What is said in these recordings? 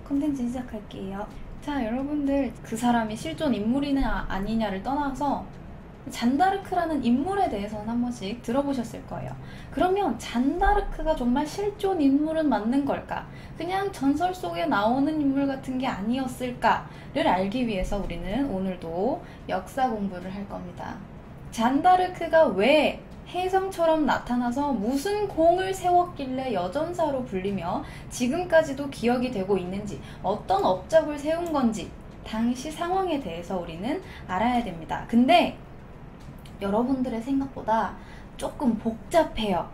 콘텐츠 시작할게요. 자, 여러분들 그 사람이 실존 인물이냐 아니냐를 떠나서 잔다르크라는 인물에 대해서는 한 번씩 들어보셨을 거예요. 그러면 잔다르크가 정말 실존 인물은 맞는 걸까? 그냥 전설 속에 나오는 인물 같은 게 아니었을까를 알기 위해서 우리는 오늘도 역사 공부를 할 겁니다. 잔다르크가 왜 혜성처럼 나타나서 무슨 공을 세웠길래 여전사로 불리며 지금까지도 기억이 되고 있는지, 어떤 업적을 세운 건지 당시 상황에 대해서 우리는 알아야 됩니다. 근데 여러분들의 생각보다 조금 복잡해요.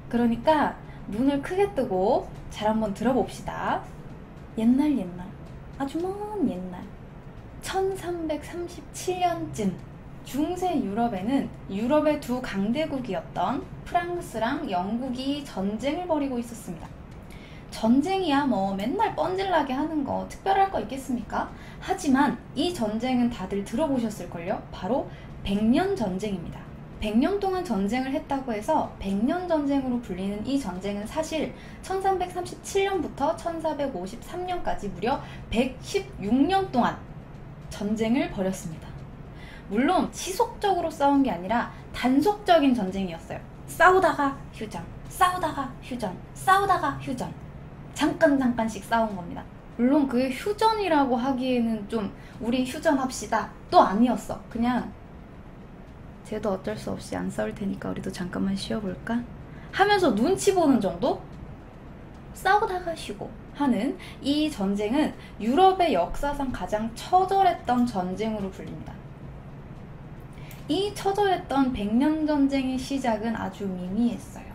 그러니까 눈을 크게 뜨고 잘 한번 들어봅시다. 옛날 아주 먼 옛날 1337년쯤 중세 유럽에는 유럽의 두 강대국이었던 프랑스랑 영국이 전쟁을 벌이고 있었습니다. 전쟁이야 뭐 맨날 뻔질나게 하는 거 특별할 거 있겠습니까? 하지만 이 전쟁은 다들 들어보셨을걸요? 바로 백년 전쟁입니다. 100년 동안 전쟁을 했다고 해서 백년 전쟁으로 불리는 이 전쟁은 사실 1337년부터 1453년까지 무려 116년 동안 전쟁을 벌였습니다. 물론 지속적으로 싸운 게 아니라 단속적인 전쟁이었어요. 싸우다가 휴전, 싸우다가 휴전, 싸우다가 휴전. 잠깐씩 싸운 겁니다. 물론 그 휴전이라고 하기에는 좀 우리 휴전합시다 또 아니었어. 그냥 쟤도 어쩔 수 없이 안 싸울 테니까 우리도 잠깐만 쉬어볼까? 하면서 눈치 보는 정도? 싸우다가 쉬고 하는 이 전쟁은 유럽의 역사상 가장 처절했던 전쟁으로 불립니다. 이 처절했던 백년 전쟁의 시작은 아주 미미했어요.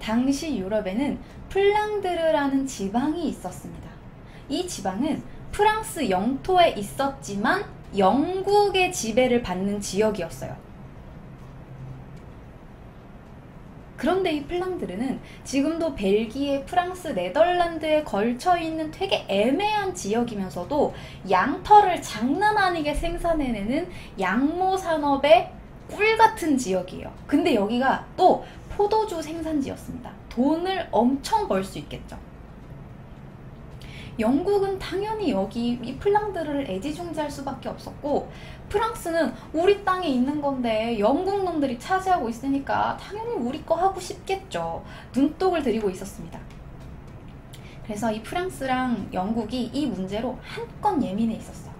당시 유럽에는 플랑드르라는 지방이 있었습니다. 이 지방은 프랑스 영토에 있었지만 영국의 지배를 받는 지역이었어요. 그런데 이 플랑드르는 지금도 벨기에, 프랑스, 네덜란드에 걸쳐있는 되게 애매한 지역이면서도 양털을 장난 아니게 생산해내는 양모 산업의 꿀같은 지역이에요. 근데 여기가 또 포도주 생산지였습니다. 돈을 엄청 벌 수 있겠죠. 영국은 당연히 여기 이 플랑드르를 애지중지할 수밖에 없었고, 프랑스는 우리 땅에 있는 건데 영국 놈들이 차지하고 있으니까 당연히 우리 거 하고 싶겠죠. 눈독을 들이고 있었습니다. 그래서 이 프랑스랑 영국이 이 문제로 한껏 예민해 있었어요.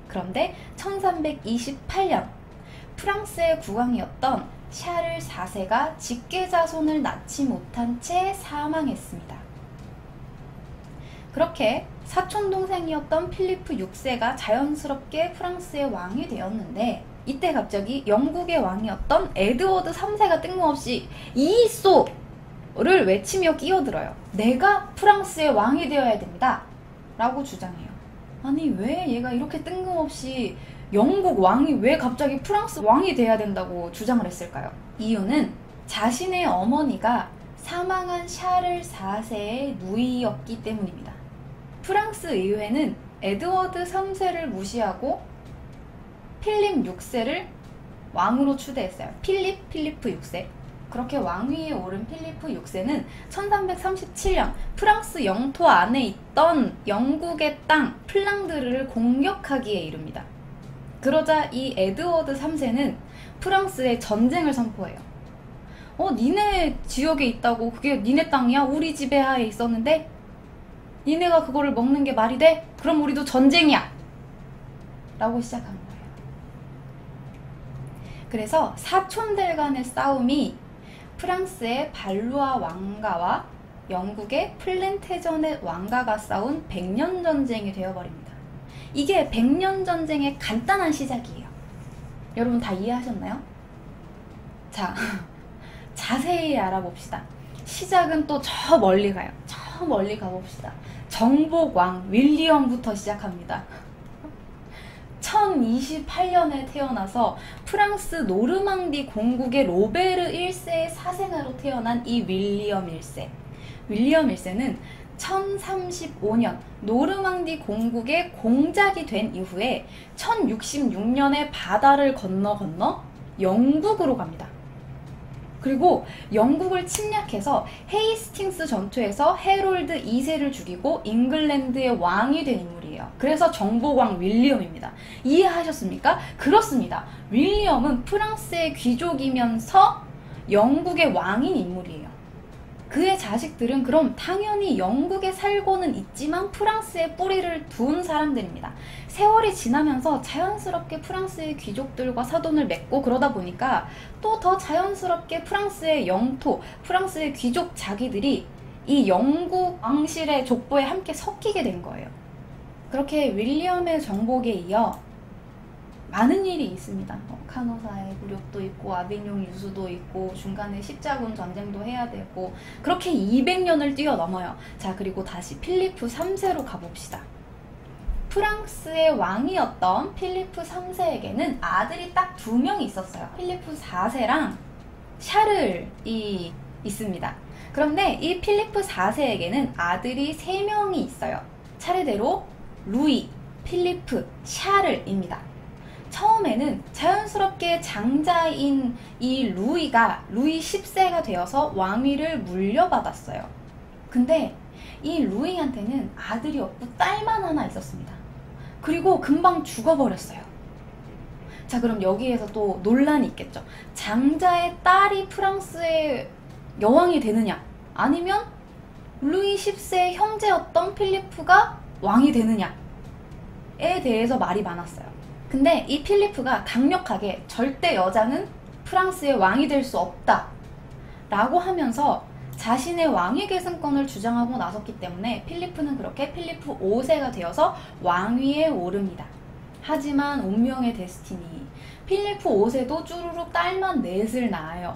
그런데 1328년 프랑스의 국왕이었던 샤를 4세가 직계자손을 낳지 못한 채 사망했습니다. 그렇게 사촌동생이었던 필리프 6세가 자연스럽게 프랑스의 왕이 되었는데, 이때 갑자기 영국의 왕이었던 에드워드 3세가 뜬금없이 이소를 외치며 끼어들어요. 내가 프랑스의 왕이 되어야 됩니다 라고 주장해요. 아니 왜 얘가 이렇게 뜬금없이 영국 왕이 왜 갑자기 프랑스 왕이 돼야 된다고 주장을 했을까요? 이유는 자신의 어머니가 사망한 샤를 4세의 누이였기 때문입니다. 프랑스 의회는 에드워드 3세를 무시하고 필립 6세를 왕으로 추대했어요. 필리프 6세. 그렇게 왕위에 오른 필리프 6세는 1337년 프랑스 영토 안에 있던 영국의 땅 플랑드르를 공격하기에 이릅니다. 그러자 이 에드워드 3세는 프랑스에 전쟁을 선포해요. 니네 지역에 있다고 그게 니네 땅이야? 우리 지배하에 있었는데 니네가 그거를 먹는 게 말이 돼? 그럼 우리도 전쟁이야! 라고 시작한 거예요. 그래서 사촌들 간의 싸움이 프랑스의 발루아 왕가와 영국의 플랜테전의 왕가가 싸운 백년전쟁이 되어버립니다. 이게 백년전쟁의 간단한 시작이에요. 여러분 다 이해하셨나요? 자, 자세히 알아봅시다. 시작은 또 저 멀리 가요. 저 멀리 가봅시다. 정복왕 윌리엄부터 시작합니다. 1028년에 태어나서 프랑스 노르망디 공국의 로베르 1세의 사생아로 태어난 이 윌리엄 1세. 윌리엄 1세는 1035년 노르망디 공국의 공작이 된 이후에 1066년에 바다를 건너 영국으로 갑니다. 그리고 영국을 침략해서 헤이스팅스 전투에서 해롤드 2세를 죽이고 잉글랜드의 왕이 된 인물이에요. 그래서 정복왕 윌리엄입니다. 이해하셨습니까? 그렇습니다. 윌리엄은 프랑스의 귀족이면서 영국의 왕인 인물이에요. 그의 자식들은 그럼 당연히 영국에 살고는 있지만 프랑스에 뿌리를 둔 사람들입니다. 세월이 지나면서 자연스럽게 프랑스의 귀족들과 사돈을 맺고 그러다 보니까 또 더 자연스럽게 프랑스의 영토, 프랑스의 귀족 자기들이 이 영국 왕실의 족보에 함께 섞이게 된 거예요. 그렇게 윌리엄의 정복에 이어 많은 일이 있습니다. 카노사의 굴욕도 있고 아비뇽 유수도 있고 중간에 십자군 전쟁도 해야 되고 그렇게 200년을 뛰어넘어요. 자, 그리고 다시 필리프 3세로 가봅시다. 프랑스의 왕이었던 필리프 3세에게는 아들이 딱 2명이 있었어요. 필리프 4세랑 샤를이 있습니다. 그런데 이 필리프 4세에게는 아들이 3명이 있어요. 차례대로 루이, 필리프, 샤를입니다. 처음에는 자연스럽게 장자인 이 루이가 루이 10세가 되어서 왕위를 물려받았어요. 근데 이 루이한테는 아들이 없고 딸만 하나 있었습니다. 그리고 금방 죽어버렸어요. 자, 그럼 여기에서 또 논란이 있겠죠. 장자의 딸이 프랑스의 여왕이 되느냐, 아니면 루이 10세의 형제였던 필리프가 왕이 되느냐에 대해서 말이 많았어요. 근데 이 필리프가 강력하게 절대 여자는 프랑스의 왕이 될 수 없다 라고 하면서 자신의 왕위 계승권을 주장하고 나섰기 때문에 필리프는 그렇게 필리프 5세가 되어서 왕위에 오릅니다. 하지만 운명의 데스티니, 필리프 5세도 쭈루룩 딸만 넷을 낳아요.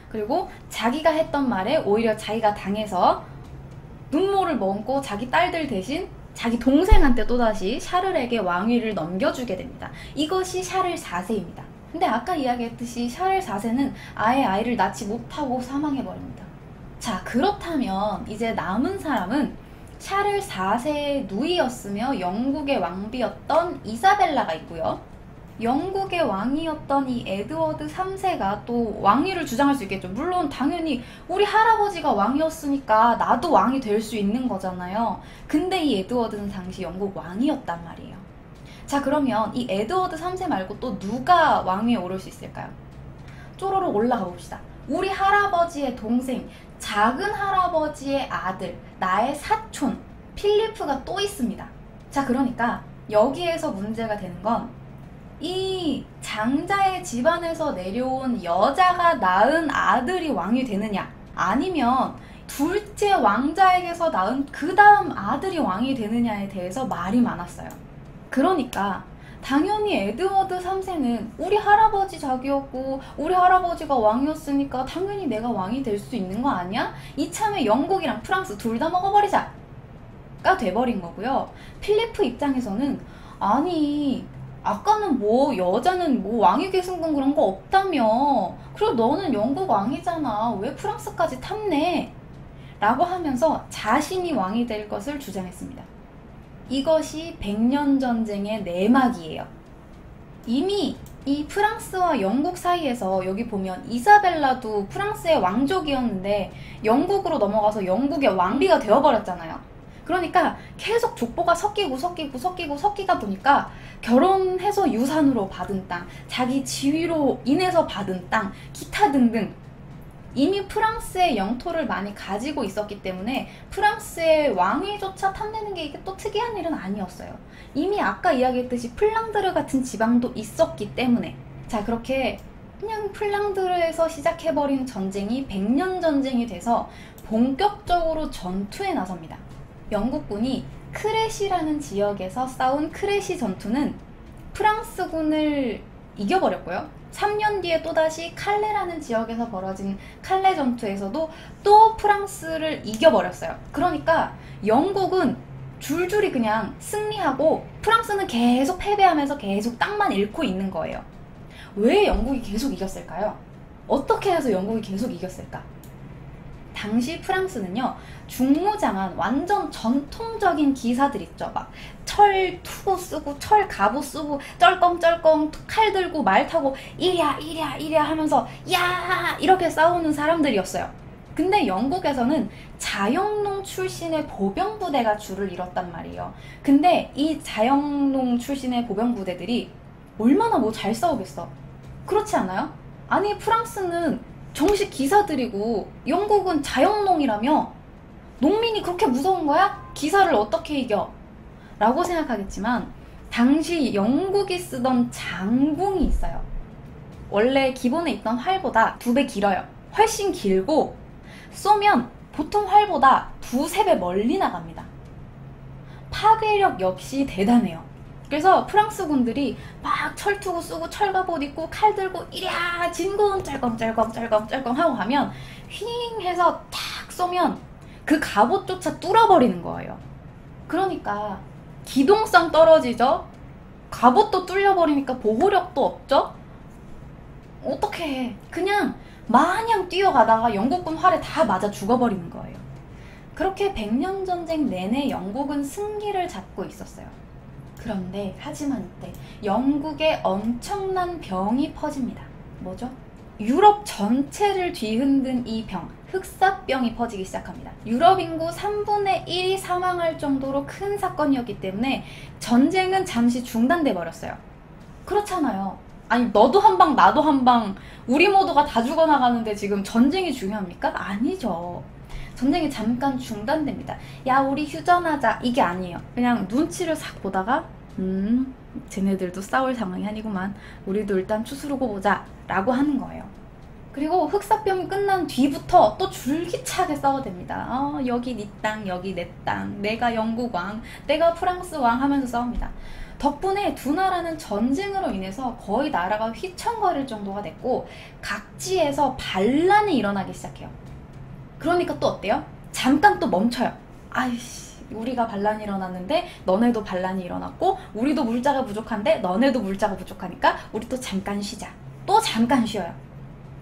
그리고 자기가 했던 말에 오히려 자기가 당해서 눈물을 머금고 자기 딸들 대신 자기 동생한테 또다시 샤를에게 왕위를 넘겨주게 됩니다. 이것이 샤를 4세입니다. 근데 아까 이야기했듯이 샤를 4세는 아예 아이를 낳지 못하고 사망해버립니다. 자, 그렇다면 이제 남은 사람은 샤를 4세의 누이였으며 영국의 왕비였던 이사벨라가 있고요. 영국의 왕이었던 이 에드워드 3세가 또 왕위를 주장할 수 있겠죠. 물론 당연히 우리 할아버지가 왕이었으니까 나도 왕이 될 수 있는 거잖아요. 근데 이 에드워드는 당시 영국 왕이었단 말이에요. 자, 그러면 이 에드워드 3세 말고 또 누가 왕위에 오를 수 있을까요? 쪼로록 올라가 봅시다. 우리 할아버지의 동생, 작은 할아버지의 아들, 나의 사촌 필리프가 또 있습니다. 자, 그러니까 여기에서 문제가 되는 건 이 장자의 집안에서 내려온 여자가 낳은 아들이 왕이 되느냐, 아니면 둘째 왕자에게서 낳은 그 다음 아들이 왕이 되느냐에 대해서 말이 많았어요. 그러니까 당연히 에드워드 3세는 우리 할아버지 자기였고 우리 할아버지가 왕이었으니까 당연히 내가 왕이 될 수 있는 거 아니야? 이참에 영국이랑 프랑스 둘 다 먹어버리자 가 돼버린 거고요. 필리프 입장에서는 아니, 아까는 뭐 여자는 뭐 왕위 계승권 그런 거 없다며, 그리고 너는 영국 왕이잖아, 왜 프랑스까지 탐내? 라고 하면서 자신이 왕이 될 것을 주장했습니다. 이것이 100년 전쟁의 내막이에요. 이미 이 프랑스와 영국 사이에서 여기 보면 이사벨라도 프랑스의 왕족이었는데 영국으로 넘어가서 영국의 왕비가 되어버렸잖아요. 그러니까 계속 족보가 섞이다 보니까 결혼해서 유산으로 받은 땅, 자기 지위로 인해서 받은 땅, 기타 등등 이미 프랑스의 영토를 많이 가지고 있었기 때문에 프랑스의 왕위조차 탐내는 게 이게 또 특이한 일은 아니었어요. 이미 아까 이야기했듯이 플랑드르 같은 지방도 있었기 때문에. 자, 그렇게 그냥 플랑드르에서 시작해버린 전쟁이 100년 전쟁이 돼서 본격적으로 전투에 나섭니다. 영국군이 크레시라는 지역에서 싸운 크레시 전투는 프랑스군을 이겨버렸고요. 3년 뒤에 또다시 칼레라는 지역에서 벌어진 칼레 전투에서도 또 프랑스를 이겨버렸어요. 그러니까 영국은 줄줄이 그냥 승리하고 프랑스는 계속 패배하면서 계속 땅만 잃고 있는 거예요. 왜 영국이 계속 이겼을까요? 어떻게 해서 영국이 계속 이겼을까? 당시 프랑스는요, 중무장한 완전 전통적인 기사들 있죠. 막 철 투구 쓰고 철 갑옷 쓰고 쩔컹쩔컹 칼 들고 말 타고 이랴 이랴 이랴 하면서 야 이렇게 싸우는 사람들이었어요. 근데 영국에서는 자영농 출신의 보병부대가 줄을 이뤘단 말이에요. 근데 이 자영농 출신의 보병부대들이 얼마나 뭐 잘 싸우겠어. 그렇지 않아요? 아니 프랑스는 정식 기사들이고 영국은 자영농이라며 농민이 그렇게 무서운 거야? 기사를 어떻게 이겨? 라고 생각하겠지만 당시 영국이 쓰던 장궁이 있어요. 원래 기본에 있던 활보다 2배 길어요. 훨씬 길고 쏘면 보통 활보다 2~3배 멀리 나갑니다. 파괴력 역시 대단해요. 그래서 프랑스 군들이 막 철투구 쓰고 철갑옷 입고 칼 들고 이랴 진군 쩔컹쩔컹 하고 가면 휘잉 해서 탁 쏘면 그 갑옷조차 뚫어버리는 거예요. 그러니까 기동성 떨어지죠. 갑옷도 뚫려버리니까 보호력도 없죠. 어떻게 해. 그냥 마냥 뛰어가다가 영국군 활에 다 맞아 죽어버리는 거예요. 그렇게 100년 전쟁 내내 영국은 승기를 잡고 있었어요. 그런데 하지만 이때 영국에 엄청난 병이 퍼집니다. 뭐죠? 유럽 전체를 뒤흔든 이 병, 흑사병이 퍼지기 시작합니다. 유럽 인구 3분의 1이 사망할 정도로 큰 사건이었기 때문에 전쟁은 잠시 중단돼 버렸어요. 그렇잖아요. 아니 너도 한 방 나도 한 방 우리 모두가 다 죽어나가는데 지금 전쟁이 중요합니까? 아니죠. 전쟁이 잠깐 중단됩니다. 야 우리 휴전하자 이게 아니에요. 그냥 눈치를 싹 보다가 쟤네들도 싸울 상황이 아니구만. 우리도 일단 추스르고 보자 라고 하는 거예요. 그리고 흑사병이 끝난 뒤부터 또 줄기차게 싸워댑니다. 여기 네 땅 여기 내 땅 내가 영국 왕 내가 프랑스 왕 하면서 싸웁니다. 덕분에 두 나라는 전쟁으로 인해서 거의 나라가 휘청거릴 정도가 됐고 각지에서 반란이 일어나기 시작해요. 그러니까 또 어때요? 잠깐 또 멈춰요. 아이씨 우리가 반란이 일어났는데 너네도 반란이 일어났고 우리도 물자가 부족한데 너네도 물자가 부족하니까 우리 또 잠깐 쉬자. 또 잠깐 쉬어요.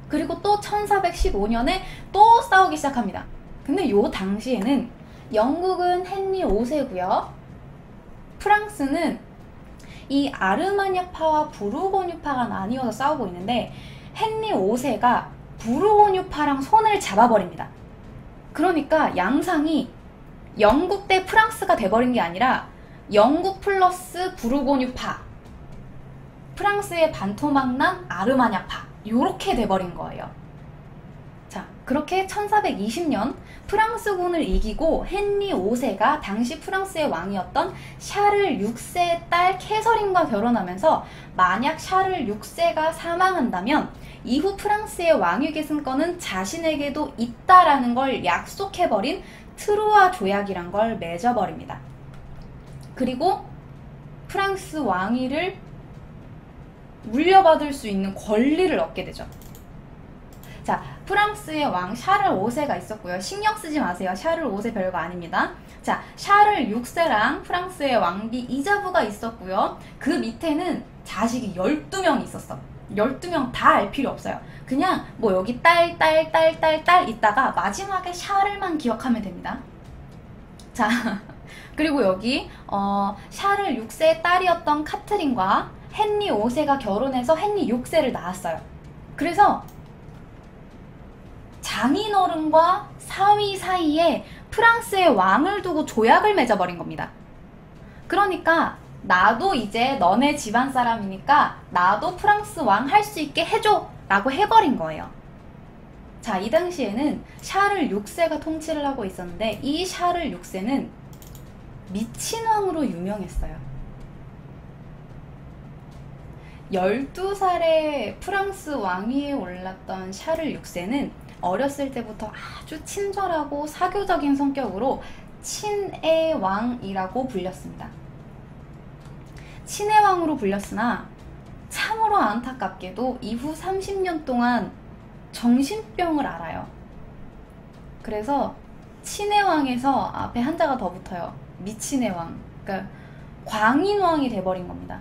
그리고 또 1415년에 또 싸우기 시작합니다. 근데 요 당시에는 영국은 헨리 5세고요. 프랑스는 이 아르마냐파와 부르고뉴파가 나뉘어서 싸우고 있는데 헨리 5세가 부르고뉴파랑 손을 잡아버립니다. 그러니까 양상이 영국 대 프랑스가 돼버린 게 아니라 영국 플러스 부르고뉴파, 프랑스의 반토막난 아르마냐파 요렇게 돼버린 거예요. 자, 그렇게 1420년 프랑스군을 이기고 헨리 5세가 당시 프랑스의 왕이었던 샤를 6세의 딸 캐서린과 결혼하면서 만약 샤를 6세가 사망한다면 이후 프랑스의 왕위 계승권은 자신에게도 있다라는 걸 약속해버린 트루아 조약이란 걸 맺어버립니다. 그리고 프랑스 왕위를 물려받을 수 있는 권리를 얻게 되죠. 자, 프랑스의 왕 샤를 5세가 있었고요. 신경 쓰지 마세요. 샤를 5세 별거 아닙니다. 자, 샤를 6세랑 프랑스의 왕비 이자부가 있었고요. 그 밑에는 자식이 12명이 있었어. 12명 다 알 필요 없어요. 그냥 뭐 여기 딸 있다가 마지막에 샤를만 기억하면 됩니다. 자, 그리고 여기 샤를 6세의 딸이었던 카트린과 헨리 5세가 결혼해서 헨리 6세를 낳았어요. 그래서 장인어른과 사위 사이에 프랑스의 왕을 두고 조약을 맺어버린 겁니다. 그러니까 나도 이제 너네 집안 사람이니까 나도 프랑스 왕 할 수 있게 해줘 라고 해버린 거예요. 자, 이 당시에는 샤를 6세가 통치를 하고 있었는데 이 샤를 6세는 미친 왕으로 유명했어요. 12살에 프랑스 왕위에 올랐던 샤를 6세는 어렸을 때부터 아주 친절하고 사교적인 성격으로 친애왕이라고 불렸습니다. 친애왕으로 불렸으나 참으로 안타깝게도 이후 30년 동안 정신병을 앓아요. 그래서 친애왕에서 앞에 한자가 더 붙어요. 미친애왕. 그러니까 광인왕이 돼버린 겁니다.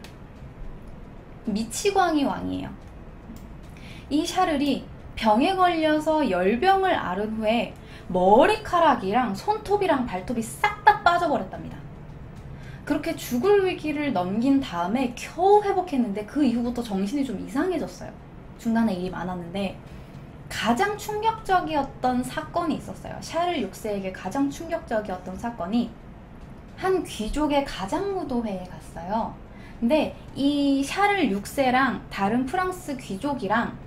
미치광이 왕이에요. 이 샤를이 병에 걸려서 열병을 앓은 후에 머리카락이랑 손톱이랑 발톱이 싹 다 빠져버렸답니다. 그렇게 죽을 위기를 넘긴 다음에 겨우 회복했는데 그 이후부터 정신이 좀 이상해졌어요. 중간에 일이 많았는데 가장 충격적이었던 사건이 있었어요. 샤를 6세에게 가장 충격적이었던 사건이 한 귀족의 가장무도회에 갔어요. 근데 이 샤를 6세랑 다른 프랑스 귀족이랑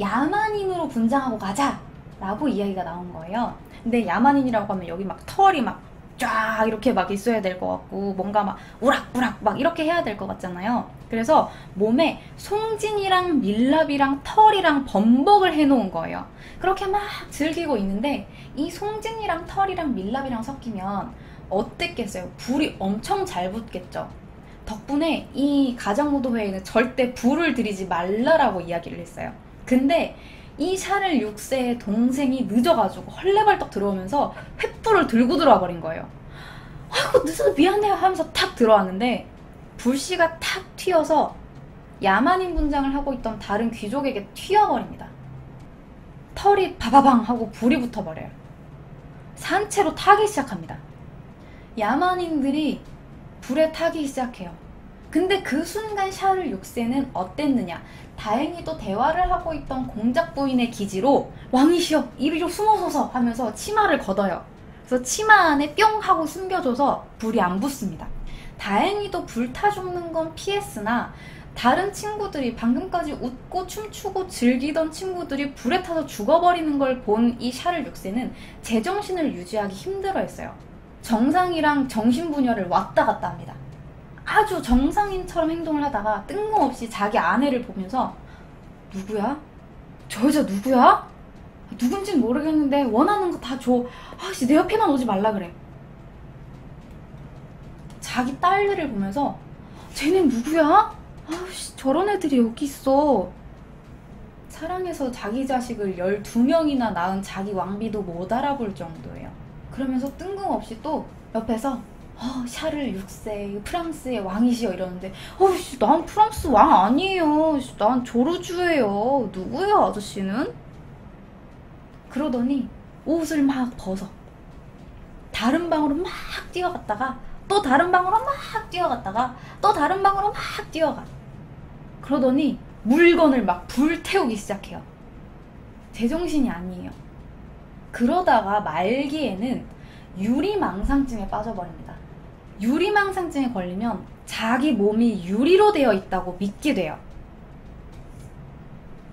야만인으로 분장하고 가자 라고 이야기가 나온 거예요. 근데 야만인이라고 하면 여기 막 털이 막 쫙 이렇게 막 있어야 될 것 같고 뭔가 막 우락우락 막 이렇게 해야 될 것 같잖아요. 그래서 몸에 송진이랑 밀랍이랑 털이랑 범벅을 해놓은 거예요. 그렇게 막 즐기고 있는데 이 송진이랑 털이랑 밀랍이랑 섞이면 어땠겠어요? 불이 엄청 잘 붙겠죠. 덕분에 이 가장무도회에는 절대 불을 들이지 말라라고 이야기를 했어요. 근데 이 샤를 6세의 동생이 늦어가지고 헐레벌떡 들어오면서 횃불을 들고 들어와 버린 거예요. 아이고 늦어서 미안해요 하면서 탁 들어왔는데 불씨가 탁 튀어서 야만인 분장을 하고 있던 다른 귀족에게 튀어버립니다. 털이 바바방 하고 불이 붙어버려요. 산채로 타기 시작합니다. 야만인들이 불에 타기 시작해요. 근데 그 순간 샤를 6세는 어땠느냐? 다행히도 대화를 하고 있던 공작 부인의 기지로 왕이시여 이리로 숨어서서 하면서 치마를 걷어요. 그래서 치마 안에 뿅 하고 숨겨줘서 불이 안 붙습니다. 다행히도 불타 죽는 건 피했으나 다른 친구들이 방금까지 웃고 춤추고 즐기던 친구들이 불에 타서 죽어버리는 걸 본 이 샤를 6세는 제정신을 유지하기 힘들어했어요. 정상이랑 정신분열을 왔다 갔다 합니다. 아주 정상인처럼 행동을 하다가 뜬금없이 자기 아내를 보면서 누구야? 저 여자 누구야? 누군진 모르겠는데 원하는 거 다 줘. 아씨 내 옆에만 오지 말라 그래. 자기 딸들을 보면서 쟤네 누구야? 아씨 저런 애들이 여기 있어. 사랑해서 자기 자식을 12명이나 낳은 자기 왕비도 못 알아볼 정도예요. 그러면서 뜬금없이 또 옆에서 샤를 6세 프랑스의 왕이시여 이러는데 씨, 난 프랑스 왕 아니에요. 난 조르주예요. 누구예요 아저씨는? 그러더니 옷을 막 벗어. 다른 방으로 막 뛰어갔다가 또 다른 방으로 막 뛰어갔다가 또 다른 방으로 막 뛰어가. 그러더니 물건을 막 불태우기 시작해요. 제정신이 아니에요. 그러다가 말기에는 유리망상증에 빠져버립니다. 유리망상증에 걸리면 자기 몸이 유리로 되어 있다고 믿게 돼요.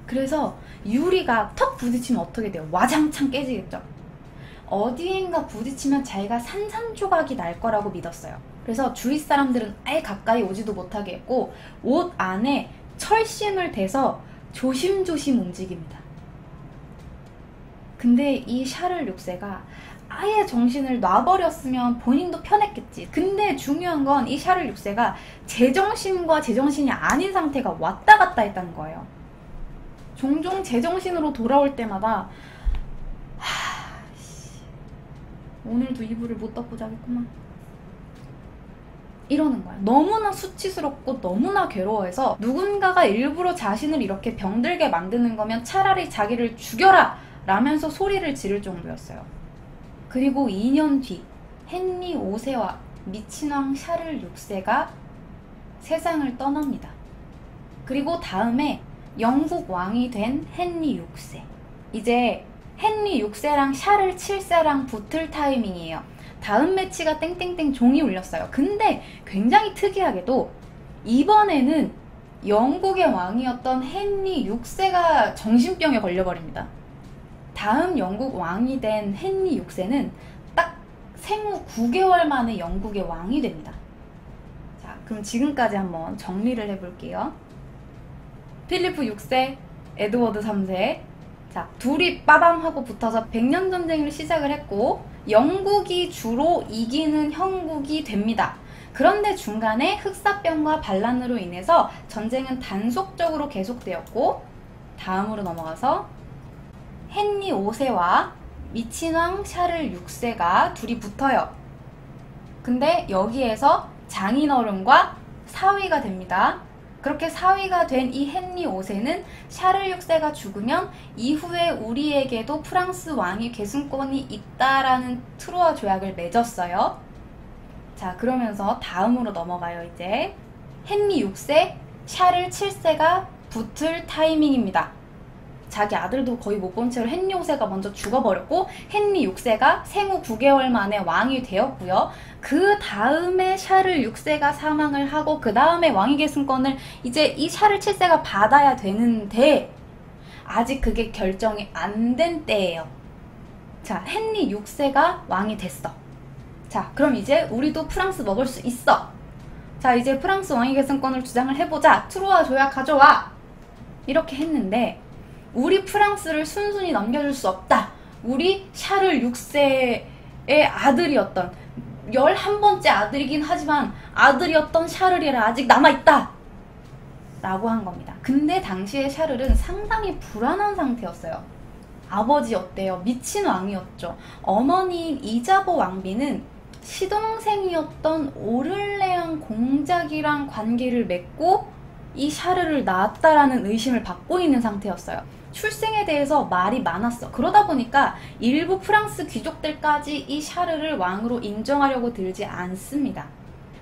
그래서 유리가 턱 부딪히면 어떻게 돼요? 와장창 깨지겠죠. 어디엔가 부딪히면 자기가 산산조각이 날 거라고 믿었어요. 그래서 주위 사람들은 아예 가까이 오지도 못하게 했고 옷 안에 철심을 대서 조심조심 움직입니다. 근데 이 샤를 6세가 아예 정신을 놔버렸으면 본인도 편했겠지. 근데 중요한 건 이 샤를 6세가 제정신과 제정신이 아닌 상태가 왔다 갔다 했다는 거예요. 종종 제정신으로 돌아올 때마다 오늘도 이불을 못 덮고 자겠구만 이러는 거야. 너무나 수치스럽고 너무나 괴로워해서 누군가가 일부러 자신을 이렇게 병들게 만드는 거면 차라리 자기를 죽여라 라면서 소리를 지를 정도였어요. 그리고 2년 뒤 헨리 5세와 미친 왕 샤를 6세가 세상을 떠납니다. 그리고 다음에 영국 왕이 된 헨리 6세. 이제 헨리 6세랑 샤를 7세랑 붙을 타이밍이에요. 다음 매치가 땡땡땡 종이 울렸어요. 근데 굉장히 특이하게도 이번에는 영국의 왕이었던 헨리 6세가 정신병에 걸려버립니다. 다음 영국 왕이 된 헨리 6세는 딱 생후 9개월 만에 영국의 왕이 됩니다. 자, 그럼 지금까지 한번 정리를 해볼게요. 필리프 6세, 에드워드 3세. 자, 둘이 빠밤하고 붙어서 100년 전쟁을 시작을 했고 영국이 주로 이기는 형국이 됩니다. 그런데 중간에 흑사병과 반란으로 인해서 전쟁은 단속적으로 계속되었고 다음으로 넘어가서 헨리 5세와 미친왕 샤를 6세가 둘이 붙어요. 근데 여기에서 장인어른과 사위가 됩니다. 그렇게 사위가 된 이 헨리 5세는 샤를 6세가 죽으면 이후에 우리에게도 프랑스 왕위 계승권이 있다라는 트루아 조약을 맺었어요. 자, 그러면서 다음으로 넘어가요. 이제 헨리 6세, 샤를 7세가 붙을 타이밍입니다. 자기 아들도 거의 못 본 채로 헨리 5세가 먼저 죽어버렸고 헨리 6세가 생후 9개월 만에 왕이 되었고요. 그 다음에 샤를 6세가 사망을 하고 그 다음에 왕위 계승권을 이제 이 샤를 7세가 받아야 되는데 아직 그게 결정이 안 된 때예요. 자, 헨리 6세가 왕이 됐어. 자, 그럼 이제 우리도 프랑스 먹을 수 있어. 자, 이제 프랑스 왕위 계승권을 주장을 해보자. 트루아 조약 가져와. 이렇게 했는데 우리 프랑스를 순순히 넘겨줄 수 없다. 우리 샤를 6세의 아들이었던 11번째 아들이긴 하지만 아들이었던 샤를이라 아직 남아있다 라고 한 겁니다. 근데 당시에 샤를은 상당히 불안한 상태였어요. 아버지 어때요? 미친 왕이었죠. 어머니인 이자보 왕비는 시동생이었던 오를레앙 공작이랑 관계를 맺고 이 샤르를 낳았다라는 의심을 받고 있는 상태였어요. 출생에 대해서 말이 많았어. 그러다 보니까 일부 프랑스 귀족들까지 이 샤르를 왕으로 인정하려고 들지 않습니다.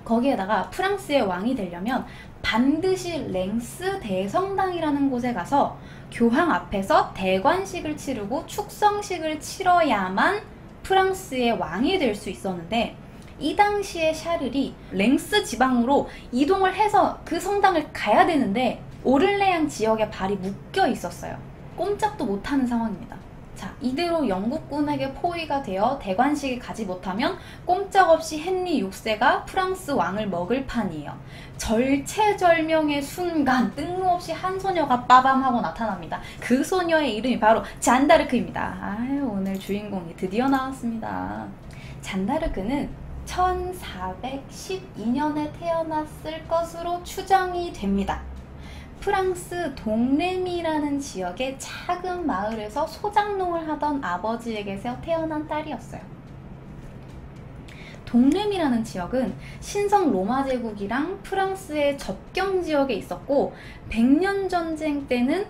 거기에다가 프랑스의 왕이 되려면 반드시 랭스 대성당이라는 곳에 가서 교황 앞에서 대관식을 치르고 축성식을 치러야만 프랑스의 왕이 될 수 있었는데 이 당시에 샤를이 랭스 지방으로 이동을 해서 그 성당을 가야 되는데 오를레앙 지역에 발이 묶여 있었어요. 꼼짝도 못하는 상황입니다. 자, 이대로 영국군에게 포위가 되어 대관식에 가지 못하면 꼼짝없이 헨리 6세가 프랑스 왕을 먹을 판이에요. 절체절명의 순간 뜬금없이 한 소녀가 빠밤하고 나타납니다. 그 소녀의 이름이 바로 잔다르크입니다. 아유, 오늘 주인공이 드디어 나왔습니다. 잔다르크는 1412년에 태어났을 것으로 추정이 됩니다. 프랑스 동레미라는 지역의 작은 마을에서 소장농을 하던 아버지에게서 태어난 딸이었어요. 동레미라는 지역은 신성 로마 제국이랑 프랑스의 접경 지역에 있었고 100년 전쟁 때는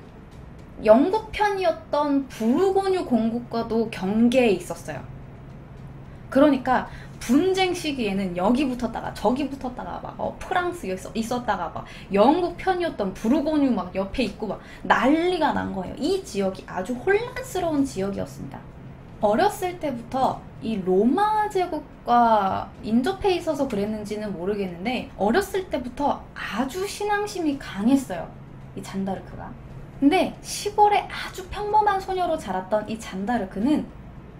영국 편이었던 부르고뉴 공국과도 경계에 있었어요. 그러니까 분쟁 시기에는 여기 붙었다가 저기 붙었다가 막 프랑스 있었다가 막 영국 편이었던 부르고뉴 막 옆에 있고 막 난리가 난 거예요. 이 지역이 아주 혼란스러운 지역이었습니다. 어렸을 때부터 이 로마 제국과 인접해 있어서 그랬는지는 모르겠는데 어렸을 때부터 아주 신앙심이 강했어요. 이 잔다르크가. 근데 시골에 아주 평범한 소녀로 자랐던 이 잔다르크는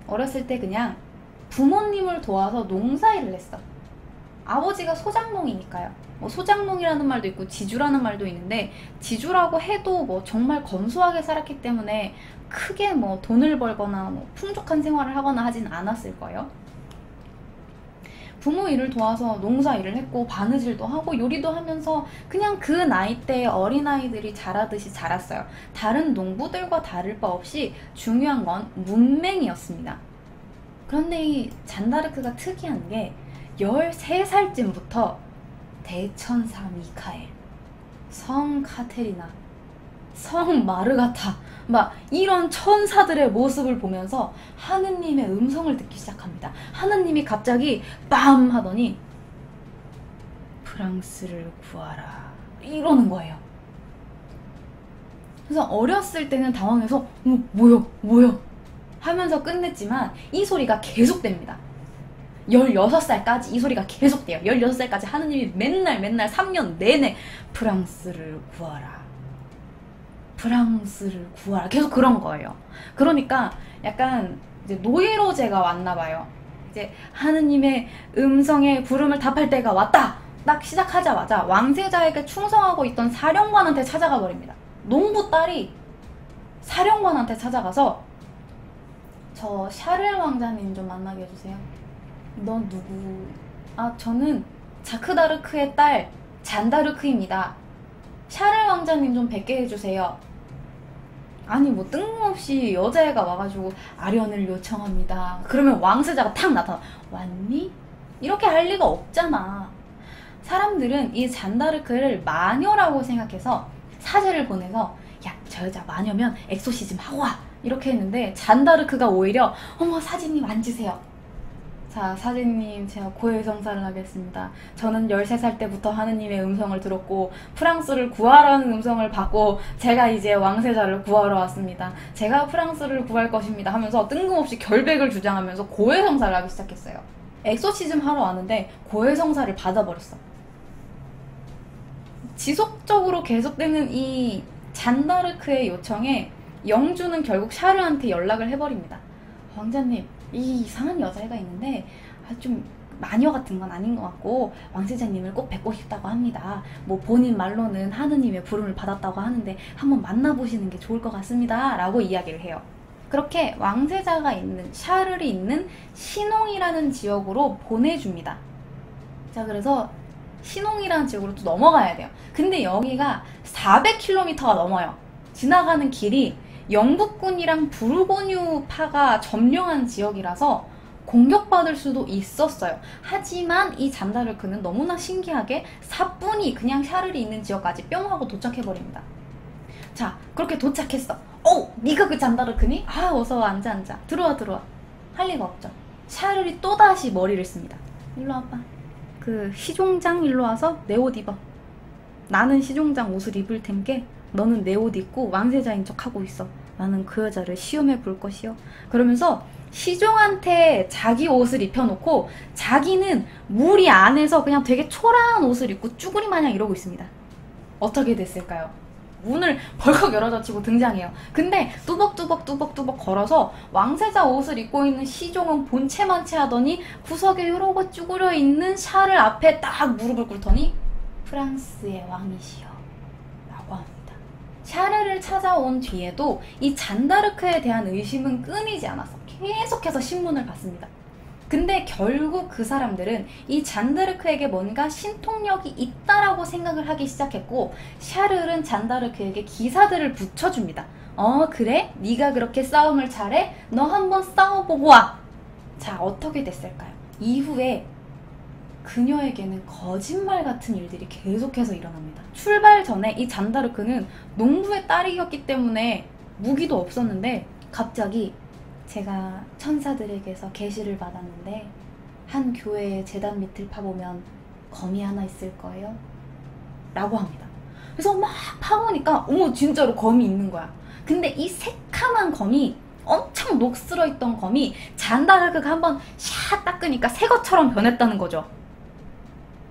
어렸을 때 그냥 부모님을 도와서 농사일을 했어. 아버지가 소장농이니까요. 뭐 소장농이라는 말도 있고 지주라는 말도 있는데 지주라고 해도 뭐 정말 검소하게 살았기 때문에 크게 뭐 돈을 벌거나 뭐 풍족한 생활을 하거나 하진 않았을 거예요. 부모 일을 도와서 농사 일을 했고 바느질도 하고 요리도 하면서 그냥 그 나이대의 어린아이들이 자라듯이 자랐어요. 다른 농부들과 다를 바 없이 중요한 건 문맹이었습니다. 그런데 이 잔다르크가 특이한 게 13살쯤부터 대천사 미카엘, 성 카테리나, 성 마르가타 막 이런 천사들의 모습을 보면서 하느님의 음성을 듣기 시작합니다. 하느님이 갑자기 빰 하더니 프랑스를 구하라 이러는 거예요. 그래서 어렸을 때는 당황해서 뭐야 하면서 끝냈지만 이 소리가 계속됩니다. 16살까지 이 소리가 계속돼요. 16살까지 하느님이 맨날 3년 내내 프랑스를 구하라 프랑스를 구하라 계속 그런 거예요. 그러니까 약간 이제 노예로제가 왔나 봐요. 이제 하느님의 음성에 부름을 답할 때가 왔다 딱 시작하자마자 왕세자에게 충성하고 있던 사령관한테 찾아가 버립니다. 농부 딸이 사령관한테 찾아가서 저 샤를 왕자님 좀 만나게 해주세요. 넌 누구? 아, 저는 자크다르크의 딸 잔다르크입니다. 샤를 왕자님 좀 뵙게 해주세요. 아니 뭐 뜬금없이 여자애가 와가지고 아련을 요청합니다. 그러면 왕세자가 탁 나타나. 왔니? 이렇게 할 리가 없잖아. 사람들은 이 잔다르크를 마녀라고 생각해서 사제를 보내서 야, 저 여자 마녀면 엑소시즘 하고 와! 이렇게 했는데 잔다르크가 오히려 어머 사제님 앉으세요. 자, 사제님, 제가 고해성사를 하겠습니다. 저는 13살 때부터 하느님의 음성을 들었고 프랑스를 구하라는 음성을 받고 제가 이제 왕세자를 구하러 왔습니다. 제가 프랑스를 구할 것입니다 하면서 뜬금없이 결백을 주장하면서 고해성사를 하기 시작했어요. 엑소시즘 하러 왔는데 고해성사를 받아버렸어. 지속적으로 계속되는 이 잔다르크의 요청에 영주는 결국 샤르한테 연락을 해버립니다. 왕자님, 이 이상한 여자애가 있는데 좀 마녀 같은 건 아닌 것 같고 왕세자님을 꼭 뵙고 싶다고 합니다. 뭐 본인 말로는 하느님의 부름을 받았다고 하는데 한번 만나보시는 게 좋을 것 같습니다 라고 이야기를 해요. 그렇게 왕세자가 있는 샤르이 있는 시농이라는 지역으로 보내줍니다. 자, 그래서 시농이라는 지역으로 또 넘어가야 돼요. 근데 여기가 400km가 넘어요. 지나가는 길이 영국군이랑 부르고뉴파가 점령한 지역이라서 공격받을 수도 있었어요. 하지만 이 잔다르크는 너무나 신기하게 사뿐히 그냥 샤르이 있는 지역까지 뿅 하고 도착해버립니다. 자, 그렇게 도착했어. 네가 그 잔다르크니? 아, 어서 앉아. 들어와. 할 리가 없죠. 샤르이 또다시 머리를 씁니다. 일로 와봐. 그 시종장 일로 와서 내 옷 입어. 나는 시종장 옷을 입을 텐게 너는 내 옷 입고 왕세자인 척 하고 있어. 나는 그 여자를 시험해 볼 것이요. 그러면서 시종한테 자기 옷을 입혀놓고 자기는 무리 안에서 그냥 되게 초라한 옷을 입고 쭈구리 마냥 이러고 있습니다. 어떻게 됐을까요? 문을 벌컥 열어젖히고 등장해요. 근데 뚜벅뚜벅 걸어서 왕세자 옷을 입고 있는 시종은 본체만체 하더니 구석에 이러고 쭈그려 있는 샤를 앞에 딱 무릎을 꿇더니 프랑스의 왕이시여 라고 합니다. 샤르를 찾아온 뒤에도 이 잔다르크에 대한 의심은 끊이지 않았어. 계속해서 신문을 봤습니다. 근데 결국 그 사람들은 이 잔다르크에게 뭔가 신통력이 있다라고 생각을 하기 시작했고 샤르는 잔다르크에게 기사들을 붙여줍니다. 그래? 네가 그렇게 싸움을 잘해? 너 한번 싸워보고 와! 자, 어떻게 됐을까요? 이후에 그녀에게는 거짓말 같은 일들이 계속해서 일어납니다. 출발 전에 이 잔다르크는 농부의 딸이었기 때문에 무기도 없었는데 갑자기 제가 천사들에게서 계시를 받았는데 한 교회의 제단 밑을 파보면 검이 하나 있을 거예요 라고 합니다. 그래서 막 파보니까 어머 진짜로 검이 있는 거야. 근데 이 새카만 검이 엄청 녹슬어 있던 검이 잔다르크가 한번 샤 닦으니까 새 것처럼 변했다는 거죠.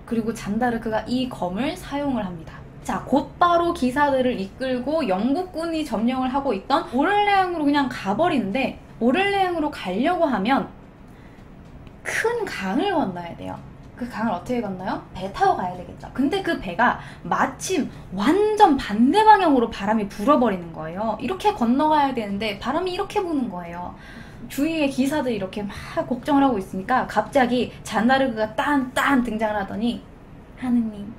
그리고 잔다르크가 이 검을 사용을 합니다. 자, 곧바로 기사들을 이끌고 영국군이 점령을 하고 있던 오를레앙으로 그냥 가버리는데 오를레앙으로 가려고 하면 큰 강을 건너야 돼요. 그 강을 어떻게 건너요? 배 타고 가야 되겠죠. 근데 그 배가 마침 완전 반대 방향으로 바람이 불어버리는 거예요. 이렇게 건너가야 되는데 바람이 이렇게 부는 거예요. 주위에 기사들이 이렇게 막 걱정을 하고 있으니까 갑자기 잔다르크가 딴 등장을 하더니 하느님,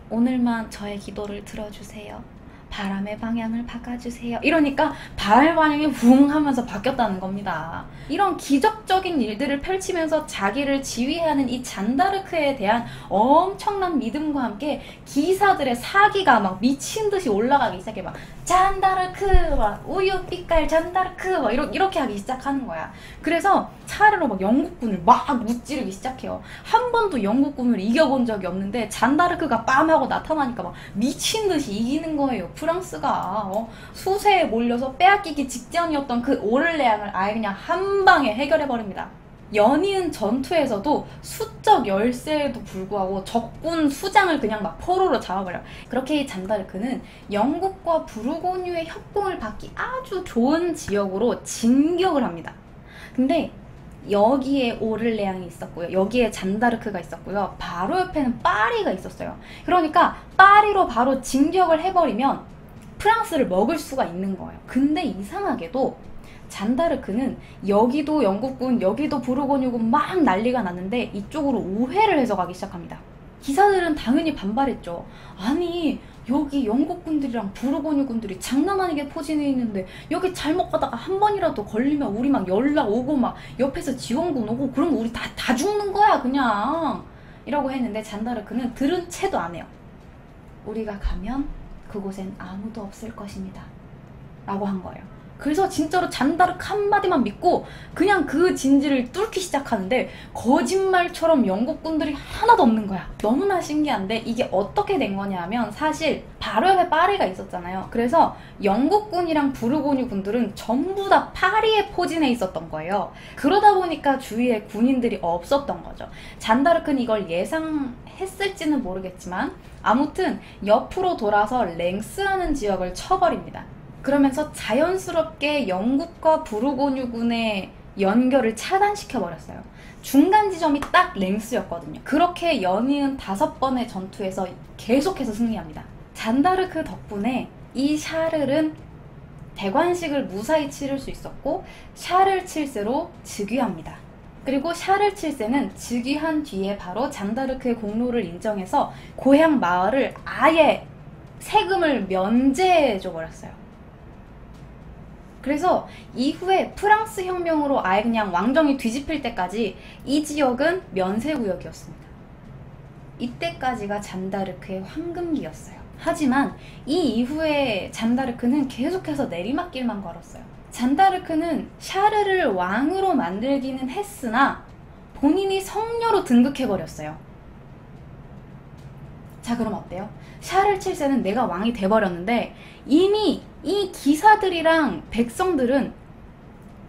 오늘만 저의 기도를 들어주세요. 바람의 방향을 바꿔주세요. 이러니까 바람의 방향이 붕 하면서 바뀌었다는 겁니다. 이런 기적적인 일들을 펼치면서 자기를 지휘하는 이 잔다르크에 대한 엄청난 믿음과 함께 기사들의 사기가 막 미친 듯이 올라가기 시작해. 막 잔다르크, 막 우유 빛깔 잔다르크, 막 이렇게 하기 시작하는 거야. 그래서 차례로 막 영국군을 막 무찌르기 시작해요. 한 번도 영국군을 이겨본 적이 없는데 잔다르크가 빰 하고 나타나니까 막 미친 듯이 이기는 거예요. 프랑스가 수세에 몰려서 빼앗기기 직전이었던 그 오를레앙을 아예 그냥 한 방에 해결해 버립니다. 연이은 전투에서도 수적 열세에도 불구하고 적군 수장을 그냥 막 포로로 잡아버려요. 그렇게 이 잔다르크는 영국과 부르고뉴의 협공을 받기 아주 좋은 지역으로 진격을 합니다. 근데 여기에 오를레앙이 있었고요. 여기에 잔다르크가 있었고요. 바로 옆에는 파리가 있었어요. 그러니까 파리로 바로 진격을 해버리면 프랑스를 먹을 수가 있는 거예요. 근데 이상하게도 잔다르크는 여기도 영국군, 여기도 부르고뉴군 막 난리가 났는데 이쪽으로 오해를 해서 가기 시작합니다. 기사들은 당연히 반발했죠. 아니, 여기 영국군들이랑 부르고뉴군들이 장난 아니게 포진해 있는데 여기 잘못 가다가 한 번이라도 걸리면 우리 막 연락 오고 막 옆에서 지원군 오고 그러면 우리 다 죽는 거야 그냥. 이라고 했는데 잔다르크는 들은 채도 안 해요. 우리가 가면 그곳엔 아무도 없을 것입니다 라고 한 거예요. 그래서 진짜로 잔다르크 한마디만 믿고 그냥 그 진지를 뚫기 시작하는데 거짓말처럼 영국군들이 하나도 없는 거야. 너무나 신기한데 이게 어떻게 된 거냐 하면 사실 바로 옆에 파리가 있었잖아요. 그래서 영국군이랑 부르고뉴 군들은 전부 다 파리에 포진해 있었던 거예요. 그러다 보니까 주위에 군인들이 없었던 거죠. 잔다르크는 이걸 예상했을지는 모르겠지만 아무튼 옆으로 돌아서 랭스라는 지역을 쳐버립니다. 그러면서 자연스럽게 영국과 부르고뉴군의 연결을 차단시켜버렸어요. 중간 지점이 딱 랭스였거든요. 그렇게 연이은 5번의 전투에서 계속해서 승리합니다. 잔다르크 덕분에 이 샤를은 대관식을 무사히 치를 수 있었고 샤를 7세로 즉위합니다. 그리고 샤를 7세는 즉위한 뒤에 바로 잔다르크의 공로를 인정해서 고향 마을을 아예 세금을 면제해줘버렸어요. 그래서 이후에 프랑스 혁명으로 아예 그냥 왕정이 뒤집힐 때까지 이 지역은 면세구역이었습니다. 이때까지가 잔다르크의 황금기였어요. 하지만 이 이후에 잔다르크는 계속해서 내리막길만 걸었어요. 잔다르크는 샤르를 왕으로 만들기는 했으나 본인이 성녀로 등극해버렸어요. 자, 그럼 어때요? 샤를 7세는 내가 왕이 돼버렸는데 이미 이 기사들이랑 백성들은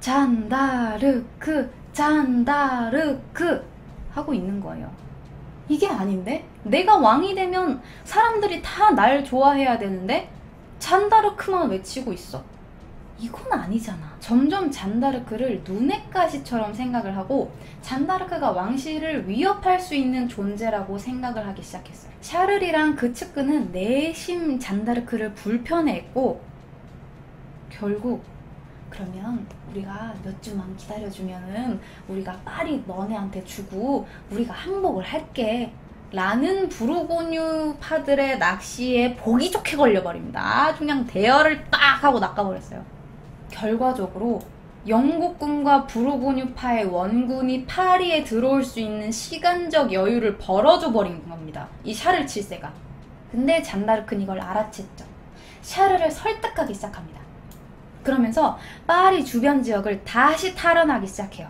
잔다르크 잔다르크 하고 있는 거예요. 이게 아닌데? 내가 왕이 되면 사람들이 다 날 좋아해야 되는데 잔다르크만 외치고 있어. 이건 아니잖아. 점점 잔다르크를 눈엣 가시처럼 생각을 하고 잔다르크가 왕실을 위협할 수 있는 존재라고 생각을 하기 시작했어요. 샤를이랑 그 측근은 내심 잔다르크를 불편해했고 결국 그러면 우리가 몇 주만 기다려주면은 우리가 파리 너네한테 주고 우리가 항복을 할게 라는 부르고뉴파들의 낚시에 보기 좋게 걸려버립니다. 아주 그냥 대열을 딱 하고 낚아버렸어요. 결과적으로 영국군과 부르고뉴파의 원군이 파리에 들어올 수 있는 시간적 여유를 벌어줘 버린 겁니다. 이 샤를 7세가. 근데 잔다르크는 이걸 알아챘죠. 샤르를 설득하기 시작합니다. 그러면서 파리 주변 지역을 다시 탈환하기 시작해요.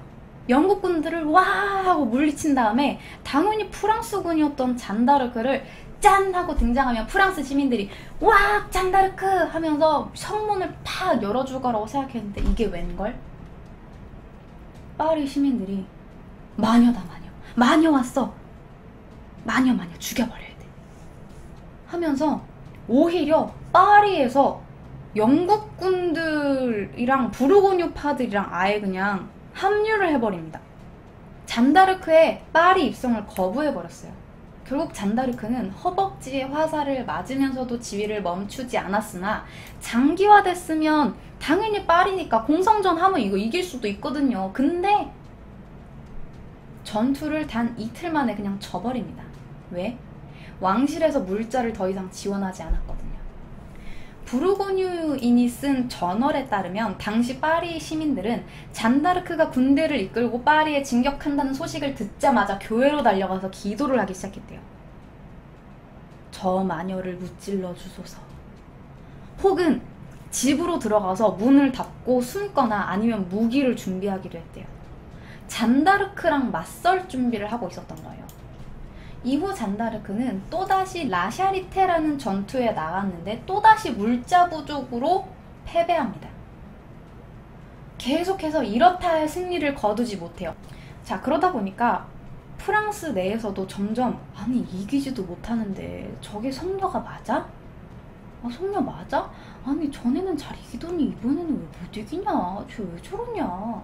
영국군들을 와 하고 물리친 다음에 당연히 프랑스군이었던 잔다르크를 짠 하고 등장하면 프랑스 시민들이 와 잔다르크 하면서 성문을 팍 열어줄 거라고 생각했는데 이게 웬걸? 파리 시민들이 마녀다 마녀 왔어 마녀 죽여버려야 돼 하면서 오히려 파리에서 영국군들이랑 부르고뉴파들이랑 아예 그냥 합류를 해버립니다. 잔다르크의 파리 입성을 거부해버렸어요. 결국 잔다르크는 허벅지에 화살을 맞으면서도 지위를 멈추지 않았으나 장기화됐으면 당연히 파리니까 공성전 하면 이거 이길 수도 있거든요. 근데 전투를 단 이틀 만에 그냥 져버립니다. 왜? 왕실에서 물자를 더 이상 지원하지 않았거든요. 부르고뉴인이 쓴 저널에 따르면 당시 파리 시민들은 잔다르크가 군대를 이끌고 파리에 진격한다는 소식을 듣자마자 교회로 달려가서 기도를 하기 시작했대요. 저 마녀를 무찔러 주소서. 혹은 집으로 들어가서 문을 닫고 숨거나 아니면 무기를 준비하기도 했대요. 잔다르크랑 맞설 준비를 하고 있었던 거예요. 이후 잔다르크는 또다시 라샤리테라는 전투에 나갔는데 또다시 물자 부족으로 패배합니다. 계속해서 이렇다 할 승리를 거두지 못해요. 자, 그러다 보니까 프랑스 내에서도 점점 아니 이기지도 못하는데 저게 성녀가 맞아? 성녀 맞아? 아니 전에는 잘 이기더니 이번에는 왜 못 이기냐? 쟤 왜 저러냐?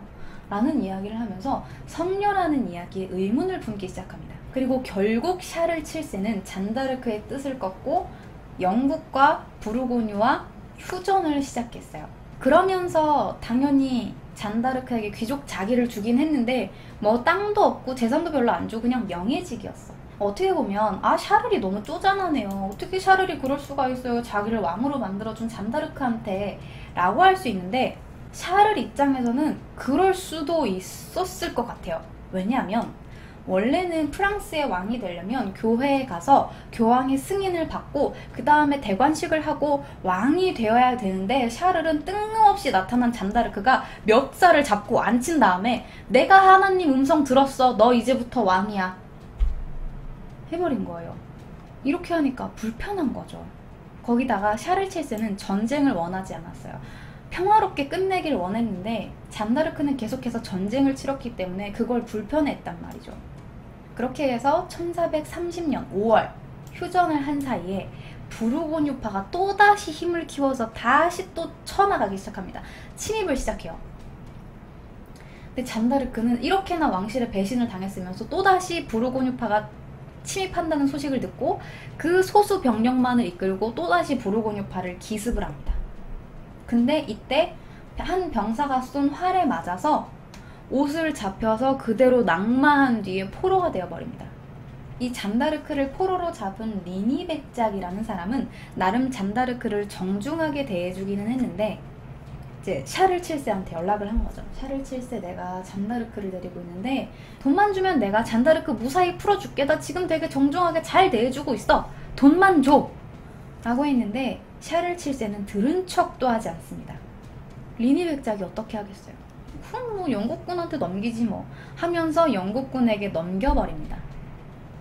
라는 이야기를 하면서 성녀라는 이야기에 의문을 품기 시작합니다. 그리고 결국 샤를 7세는 잔다르크의 뜻을 꺾고 영국과 부르고뉴와 휴전을 시작했어요. 그러면서 당연히 잔다르크에게 귀족 자기를 주긴 했는데 뭐 땅도 없고 재산도 별로 안 주고 그냥 명예직이었어. 어떻게 보면 샤를이 너무 쪼잔하네요. 어떻게 샤를이 그럴 수가 있어요. 자기를 왕으로 만들어준 잔다르크한테 라고 할 수 있는데 샤를 입장에서는 그럴 수도 있었을 것 같아요. 왜냐하면 원래는 프랑스의 왕이 되려면 교회에 가서 교황의 승인을 받고 그 다음에 대관식을 하고 왕이 되어야 되는데, 샤를은 뜬금없이 나타난 잔다르크가 멱살을 잡고 앉힌 다음에 내가 하나님 음성 들었어, 너 이제부터 왕이야 해버린 거예요. 이렇게 하니까 불편한 거죠. 거기다가 샤를 7세는 전쟁을 원하지 않았어요. 평화롭게 끝내길 원했는데 잔다르크는 계속해서 전쟁을 치렀기 때문에 그걸 불편해했단 말이죠. 그렇게 해서 1430년 5월 휴전을 한 사이에 부르고뉴파가 또다시 힘을 키워서 다시 또 쳐나가기 시작합니다. 침입을 시작해요. 근데 잔다르크는 이렇게나 왕실에 배신을 당했으면서 또다시 부르고뉴파가 침입한다는 소식을 듣고 그 소수 병력만을 이끌고 또다시 부르고뉴파를 기습을 합니다. 근데 이때 한 병사가 쏜 활에 맞아서 옷을 잡혀서 그대로 낙마한 뒤에 포로가 되어버립니다. 이 잔다르크를 포로로 잡은 리니 백작이라는 사람은 나름 잔다르크를 정중하게 대해주기는 했는데, 이제 샤를 7세한테 연락을 한 거죠. 샤를 7세, 내가 잔다르크를 데리고 있는데 돈만 주면 내가 잔다르크 무사히 풀어줄게. 나 지금 되게 정중하게 잘 대해주고 있어. 돈만 줘! 라고 했는데 샤를 7세는 들은 척도 하지 않습니다. 리니 백작이 어떻게 하겠어요? 그럼 뭐 영국군한테 넘기지 뭐 하면서 영국군에게 넘겨버립니다.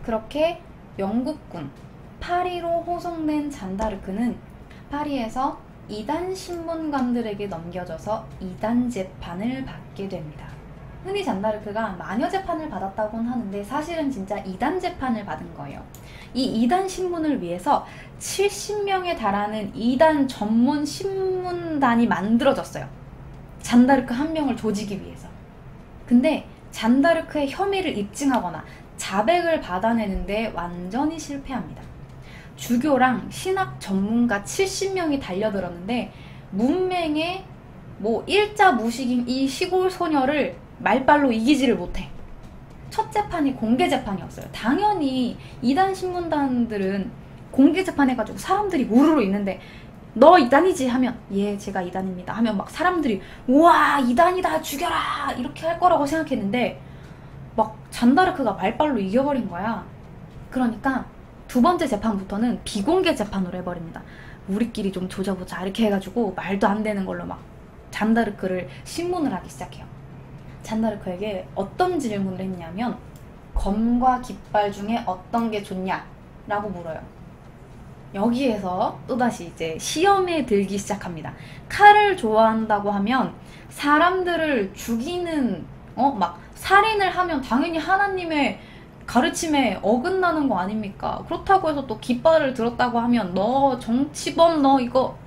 그렇게 영국군 파리로 호송된 잔다르크는 파리에서 이단 신문관들에게 넘겨져서 이단 재판을 받게 됩니다. 흔히 잔다르크가 마녀 재판을 받았다고는 하는데 사실은 진짜 이단 재판을 받은 거예요. 이 이단 신문을 위해서 70명에 달하는 이단 전문 신문단이 만들어졌어요. 잔다르크 한 명을 조지기 위해서. 근데 잔다르크의 혐의를 입증하거나 자백을 받아내는데 완전히 실패합니다. 주교랑 신학 전문가 70명이 달려들었는데 문맹의 뭐 일자 무식인 이 시골 소녀를 말빨로 이기지를 못해. 첫 재판이 공개 재판이었어요. 당연히 이단 신문단들은 공개 재판해가지고 사람들이 우르르 있는데 너 이단이지 하면 예 제가 이단입니다 하면 막 사람들이 우와 이단이다 죽여라 이렇게 할 거라고 생각했는데 막 잔다르크가 말빨로 이겨버린 거야. 그러니까 두 번째 재판부터는 비공개 재판으로 해버립니다. 우리끼리 좀 조져보자 이렇게 해가지고 말도 안 되는 걸로 막 잔다르크를 신문을 하기 시작해요. 잔다르크에게 어떤 질문을 했냐면 검과 깃발 중에 어떤 게 좋냐? 라고 물어요. 여기에서 또다시 이제 시험에 들기 시작합니다. 칼을 좋아한다고 하면 사람들을 죽이는 막 살인을 하면 당연히 하나님의 가르침에 어긋나는 거 아닙니까? 그렇다고 해서 또 깃발을 들었다고 하면 너 정치범 너 이거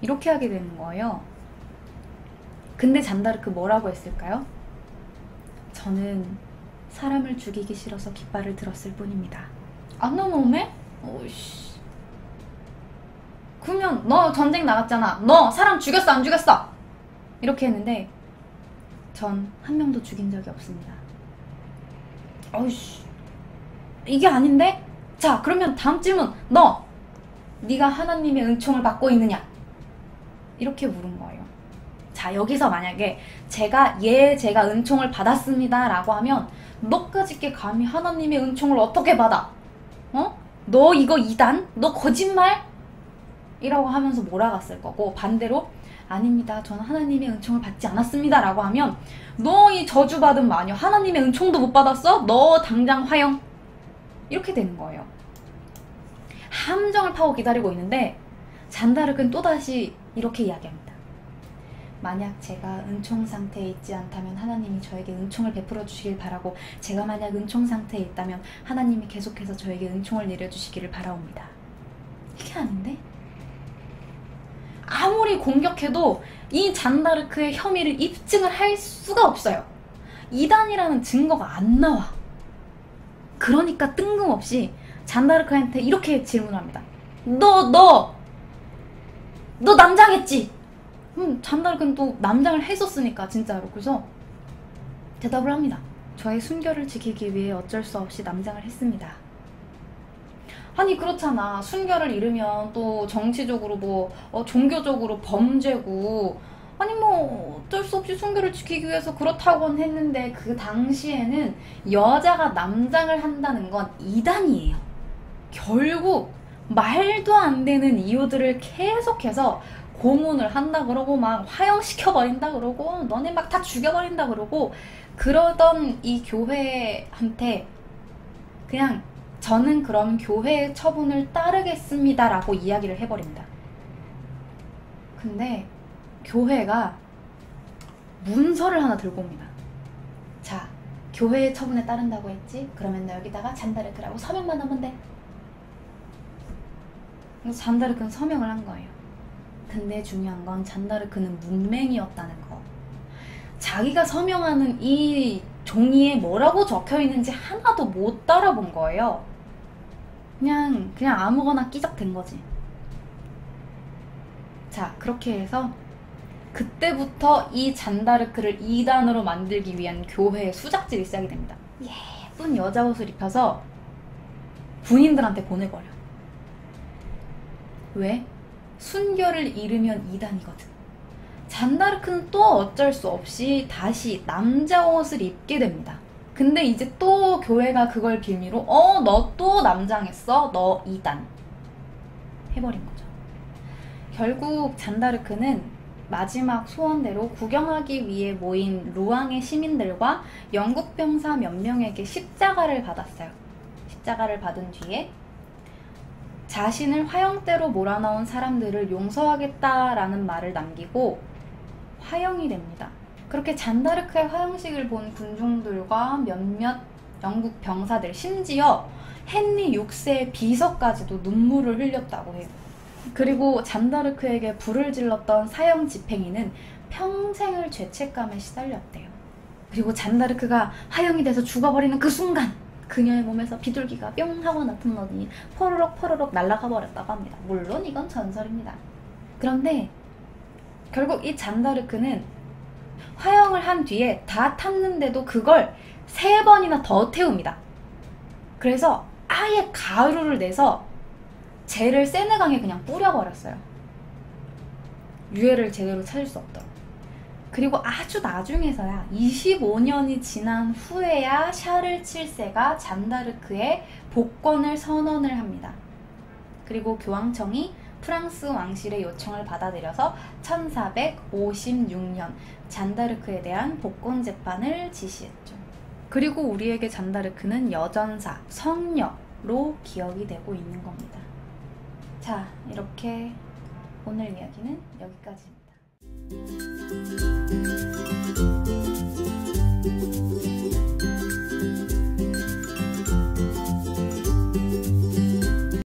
이렇게 하게 되는 거예요. 근데 잔다르크 뭐라고 했을까요? 저는 사람을 죽이기 싫어서 깃발을 들었을 뿐입니다. 안 넘어오네? 오이씨. 그러면 너 전쟁 나갔잖아. 너 사람 죽였어 안 죽였어? 이렇게 했는데 전 한 명도 죽인 적이 없습니다. 어이씨. 이게 아닌데? 자 그러면 다음 질문. 네가 하나님의 은총을 받고 있느냐? 이렇게 물은 거예요. 자 여기서 만약에 제가 은총을 받았습니다 라고 하면 너까짓게 감히 하나님의 은총을 어떻게 받아? 너 이거 이단? 너 거짓말? 이라고 하면서 몰아갔을 거고, 반대로 아닙니다 저는 하나님의 은총을 받지 않았습니다 라고 하면 너 이 저주받은 마녀 하나님의 은총도 못 받았어? 너 당장 화형. 이렇게 되는 거예요. 함정을 파고 기다리고 있는데 잔다르크는 또다시 이렇게 이야기합니다. 만약 제가 은총 상태에 있지 않다면 하나님이 저에게 은총을 베풀어 주시길 바라고, 제가 만약 은총 상태에 있다면 하나님이 계속해서 저에게 은총을 내려주시기를 바라옵니다. 이게 아닌데? 아무리 공격해도 이 잔다르크의 혐의를 입증을 할 수가 없어요. 이단이라는 증거가 안 나와. 그러니까 뜬금없이 잔다르크한테 이렇게 질문합니다. 너 남장했지? 잔다르크는 또 남장을 했었으니까 진짜로. 그래서 대답을 합니다. 저의 순결을 지키기 위해 어쩔 수 없이 남장을 했습니다. 아니 그렇잖아. 순결을 잃으면 또 정치적으로 종교적으로 범죄고 아니 뭐 어쩔 수 없이 순결을 지키기 위해서 그렇다고는 했는데 그 당시에는 여자가 남장을 한다는 건 이단이에요. 결국 말도 안 되는 이유들을 계속해서 고문을 한다 그러고 막 화형시켜버린다 그러고 너네 막 다 죽여버린다 그러고 그러던 이 교회한테 그냥 저는 그럼 교회의 처분을 따르겠습니다 라고 이야기를 해버립니다. 근데 교회가 문서를 하나 들고 옵니다. 자, 교회의 처분에 따른다고 했지? 그러면 너 여기다가 잔다르크라고 서명만 하면 돼. 그래서 잔다르크는 서명을 한 거예요. 근데 중요한 건 잔다르크는 문맹이었다는 거. 자기가 서명하는 이 종이에 뭐라고 적혀 있는지 하나도 못 따라본 거예요. 그냥 아무거나 끼적댄 거지. 자, 그렇게 해서 그때부터 이 잔다르크를 이단으로 만들기 위한 교회의 수작질이 시작이 됩니다. 예쁜 여자 옷을 입혀서 군인들한테 보내버려. 왜? 순결을 잃으면 이단이거든. 잔다르크는 또 어쩔 수 없이 다시 남자 옷을 입게 됩니다. 근데 이제 또 교회가 그걸 빌미로 너 또 남장했어? 너 이단 해버린 거죠. 결국 잔다르크는 마지막 소원대로 구경하기 위해 모인 루앙의 시민들과 영국 병사 몇 명에게 십자가를 받았어요. 십자가를 받은 뒤에 자신을 화형대로 몰아넣은 사람들을 용서하겠다라는 말을 남기고 화형이 됩니다. 그렇게 잔다르크의 화형식을 본 군중들과 몇몇 영국 병사들, 심지어 헨리 6세의 비서까지도 눈물을 흘렸다고 해요. 그리고 잔다르크에게 불을 질렀던 사형 집행인은 평생을 죄책감에 시달렸대요. 그리고 잔다르크가 화형이 돼서 죽어버리는 그 순간 그녀의 몸에서 비둘기가 뿅 하고 나타나더니 포로록 날아가 버렸다고 합니다. 물론 이건 전설입니다. 그런데 결국 이 잔다르크는 화형을 한 뒤에 다 탔는데도 그걸 3번이나 더 태웁니다. 그래서 아예 가루를 내서 쟤를 세네강에 그냥 뿌려버렸어요. 유해를 제대로 찾을 수 없도록. 그리고 아주 나중에서야 25년이 지난 후에야 샤를 7세가 잔다르크의 복권을 선언을 합니다. 그리고 교황청이 프랑스 왕실의 요청을 받아들여서 1456년 잔다르크에 대한 복권 재판을 지시했죠. 그리고 우리에게 잔다르크는 여전사, 성녀로 기억이 되고 있는 겁니다. 자, 이렇게 오늘 이야기는 여기까지입니다.